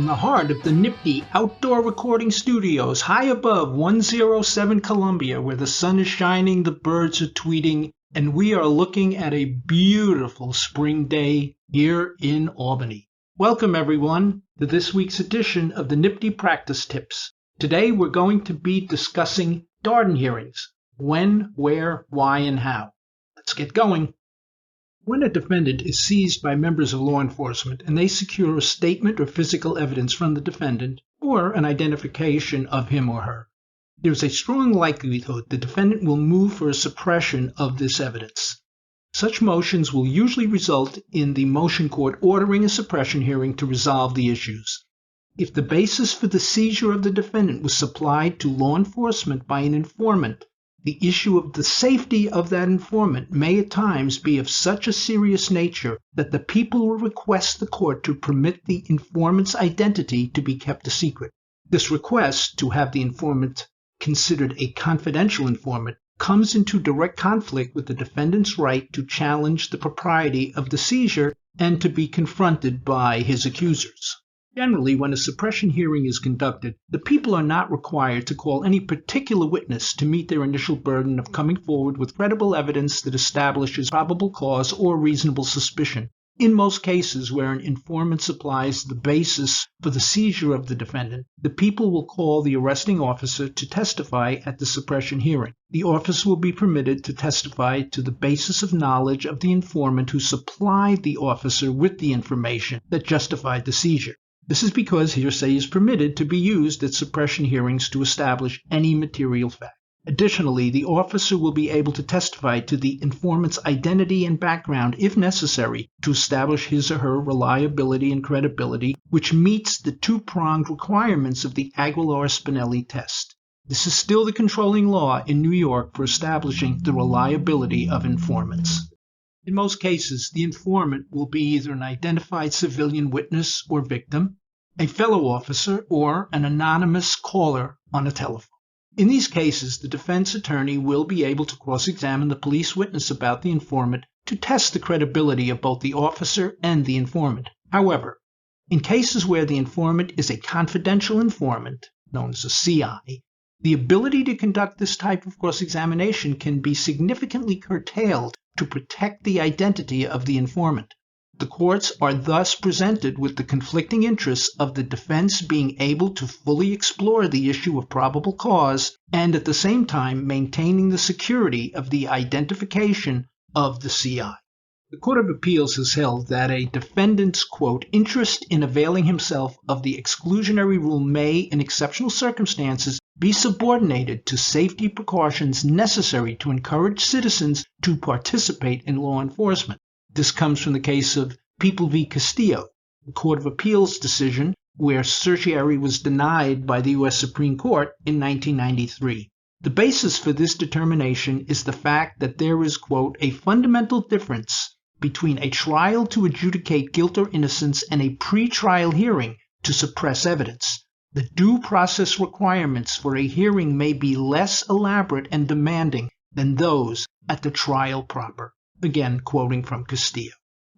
the heart of the NYPTI outdoor recording studios high above 107 Columbia, where the sun is shining, the birds are tweeting, and we are looking at a beautiful spring day here in Albany. Welcome everyone to this week's edition of the NYPTI Practice Tips. Today we're going to be discussing Darden hearings. When, where, why, and how. Let's get going. When a defendant is seized by members of law enforcement and they secure a statement or physical evidence from the defendant or an identification of him or her, there's a strong likelihood the defendant will move for a suppression of this evidence. Such motions will usually result in the motion court ordering a suppression hearing to resolve the issues. If the basis for the seizure of the defendant was supplied to law enforcement by an informant, the issue of the safety of that informant may at times be of such a serious nature that the people will request the court to permit the informant's identity to be kept a secret. This request to have the informant considered a confidential informant comes into direct conflict with the defendant's right to challenge the propriety of the seizure and to be confronted by his accusers. Generally, when a suppression hearing is conducted, the people are not required to call any particular witness to meet their initial burden of coming forward with credible evidence that establishes probable cause or reasonable suspicion. In most cases where an informant supplies the basis for the seizure of the defendant, the people will call the arresting officer to testify at the suppression hearing. The officer will be permitted to testify to the basis of knowledge of the informant who supplied the officer with the information that justified the seizure. This is because hearsay is permitted to be used at suppression hearings to establish any material fact. Additionally, the officer will be able to testify to the informant's identity and background if necessary to establish his or her reliability and credibility, which meets the two-pronged requirements of the Aguilar-Spinelli test. This is still the controlling law in New York for establishing the reliability of informants. In most cases, the informant will be either an identified civilian witness or victim, a fellow officer, or an anonymous caller on a telephone. In these cases, the defense attorney will be able to cross-examine the police witness about the informant to test the credibility of both the officer and the informant. However, in cases where the informant is a confidential informant, known as a CI, the ability to conduct this type of cross-examination can be significantly curtailed to protect the identity of the informant. The courts are thus presented with the conflicting interests of the defense being able to fully explore the issue of probable cause and at the same time maintaining the security of the identification of the CI. The Court of Appeals has held that a defendant's, quote, interest in availing himself of the exclusionary rule may, in exceptional circumstances, be subordinated to safety precautions necessary to encourage citizens to participate in law enforcement. This comes from the case of People v. Castillo, the Court of Appeals decision where certiorari was denied by the U.S. Supreme Court in 1993. The basis for this determination is the fact that there is, quote, a fundamental difference between a trial to adjudicate guilt or innocence and a pre-trial hearing to suppress evidence. The due process requirements for a hearing may be less elaborate and demanding than those at the trial proper. Again, quoting from Castillo.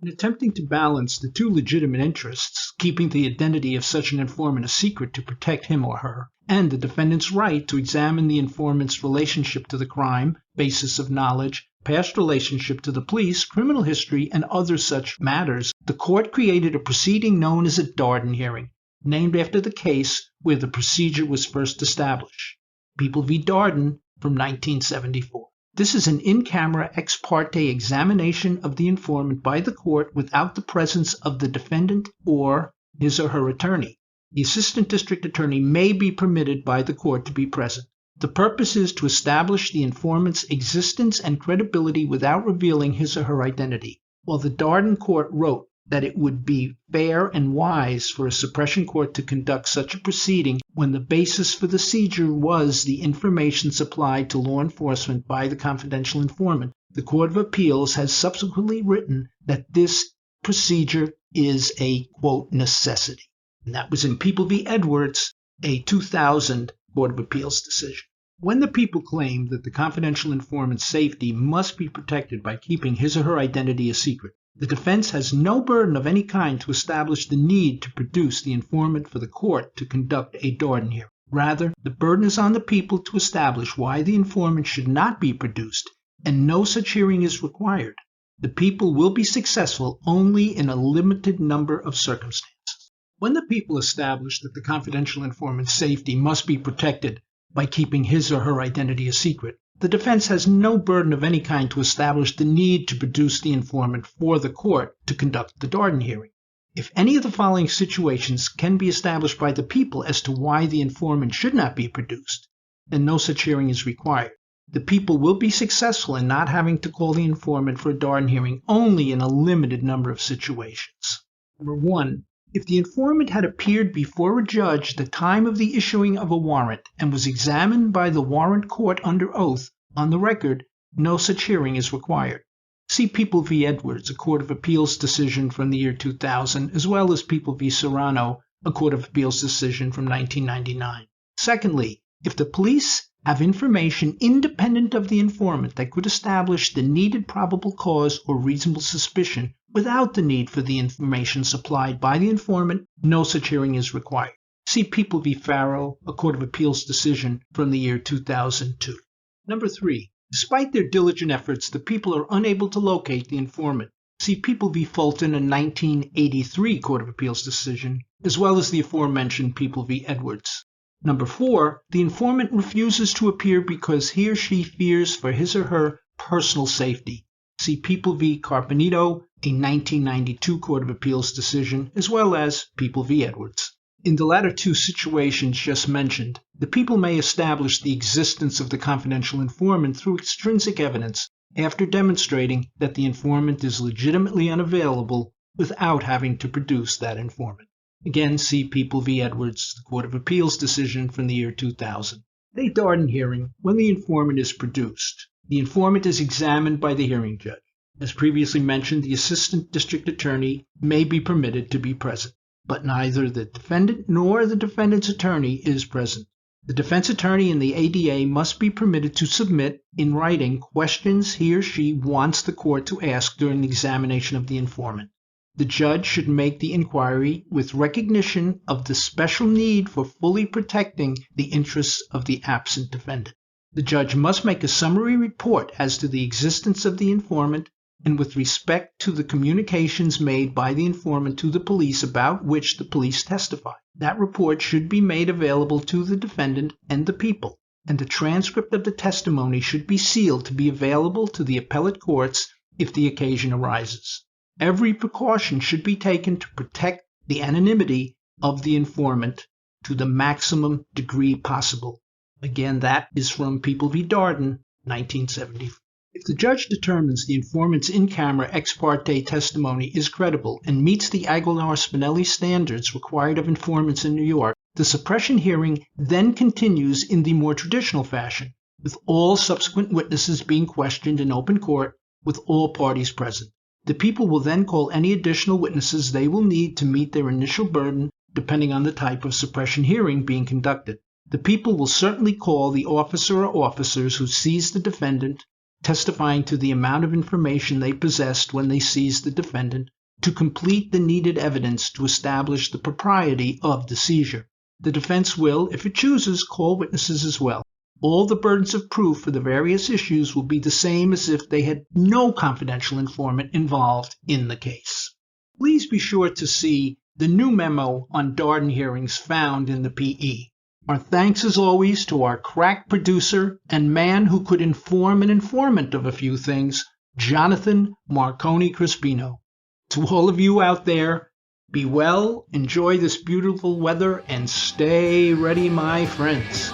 In attempting to balance the two legitimate interests, keeping the identity of such an informant a secret to protect him or her, and the defendant's right to examine the informant's relationship to the crime, basis of knowledge, past relationship to the police, criminal history, and other such matters, the court created a proceeding known as a Darden hearing, named after the case where the procedure was first established. People v. Darden from 1974. This is an in-camera ex parte examination of the informant by the court without the presence of the defendant or his or her attorney. The assistant district attorney may be permitted by the court to be present. The purpose is to establish the informant's existence and credibility without revealing his or her identity. While the Darden court wrote that it would be fair and wise for a suppression court to conduct such a proceeding when the basis for the seizure was the information supplied to law enforcement by the confidential informant, the Court of Appeals has subsequently written that this procedure is a, quote, necessity. And that was in People v. Edwards, a 2000 Court of Appeals decision. When the people claim that the confidential informant's safety must be protected by keeping his or her identity a secret, The defense has no burden of any kind to establish the need to produce the informant for the court to conduct a Darden hearing. Rather, the burden is on the people to establish why the informant should not be produced, and no such hearing is required. The people will be successful only in a limited number of circumstances. When the people establish that the confidential informant's safety must be protected by keeping his or her identity a secret, the defense has no burden of any kind to establish the need to produce the informant for the court to conduct the Darden hearing. If any of the following situations can be established by the people as to why the informant should not be produced, then no such hearing is required. The people will be successful in not having to call the informant for a Darden hearing only in a limited number of situations. Number 1. If the informant had appeared before a judge at the time of the issuing of a warrant and was examined by the warrant court under oath on the record, no such hearing is required. See People v. Edwards, a Court of Appeals decision from the year 2000, as well as People v. Serrano, a Court of Appeals decision from 1999. Secondly, if the police have information independent of the informant that could establish the needed probable cause or reasonable suspicion without the need for the information supplied by the informant, no such hearing is required. See People v. Farrell, a Court of Appeals decision from the year 2002. Number 3. Despite their diligent efforts, the people are unable to locate the informant. See People v. Fulton, a 1983 Court of Appeals decision, as well as the aforementioned People v. Edwards. Number 4, the informant refuses to appear because he or she fears for his or her personal safety. See People v. Carpenito, a 1992 Court of Appeals decision, as well as People v. Edwards. In the latter two situations just mentioned, the people may establish the existence of the confidential informant through extrinsic evidence after demonstrating that the informant is legitimately unavailable without having to produce that informant. Again, see People v. Edwards, the Court of Appeals decision from the year 2000. At a Darden hearing, when the informant is produced, the informant is examined by the hearing judge. As previously mentioned, the assistant district attorney may be permitted to be present, but neither the defendant nor the defendant's attorney is present. The defense attorney and the ADA must be permitted to submit in writing questions he or she wants the court to ask during the examination of the informant. The judge should make the inquiry with recognition of the special need for fully protecting the interests of the absent defendant. The judge must make a summary report as to the existence of the informant and with respect to the communications made by the informant to the police about which the police testify. That report should be made available to the defendant and the people, and a transcript of the testimony should be sealed to be available to the appellate courts if the occasion arises. Every precaution should be taken to protect the anonymity of the informant to the maximum degree possible. Again, that is from People v. Darden, 1970. If the judge determines the informant's in-camera ex parte testimony is credible and meets the Aguilar-Spinelli standards required of informants in New York, the suppression hearing then continues in the more traditional fashion, with all subsequent witnesses being questioned in open court with all parties present. The people will then call any additional witnesses they will need to meet their initial burden, depending on the type of suppression hearing being conducted. The people will certainly call the officer or officers who seized the defendant, testifying to the amount of information they possessed when they seized the defendant, to complete the needed evidence to establish the propriety of the seizure. The defense will, if it chooses, call witnesses as well. All the burdens of proof for the various issues will be the same as if they had no confidential informant involved in the case. Please be sure to see the new memo on Darden hearings found in the PE. Our thanks as always to our crack producer and man who could inform an informant of a few things, Jonathan Marconi Crispino. To all of you out there, be well, enjoy this beautiful weather, and stay ready, my friends.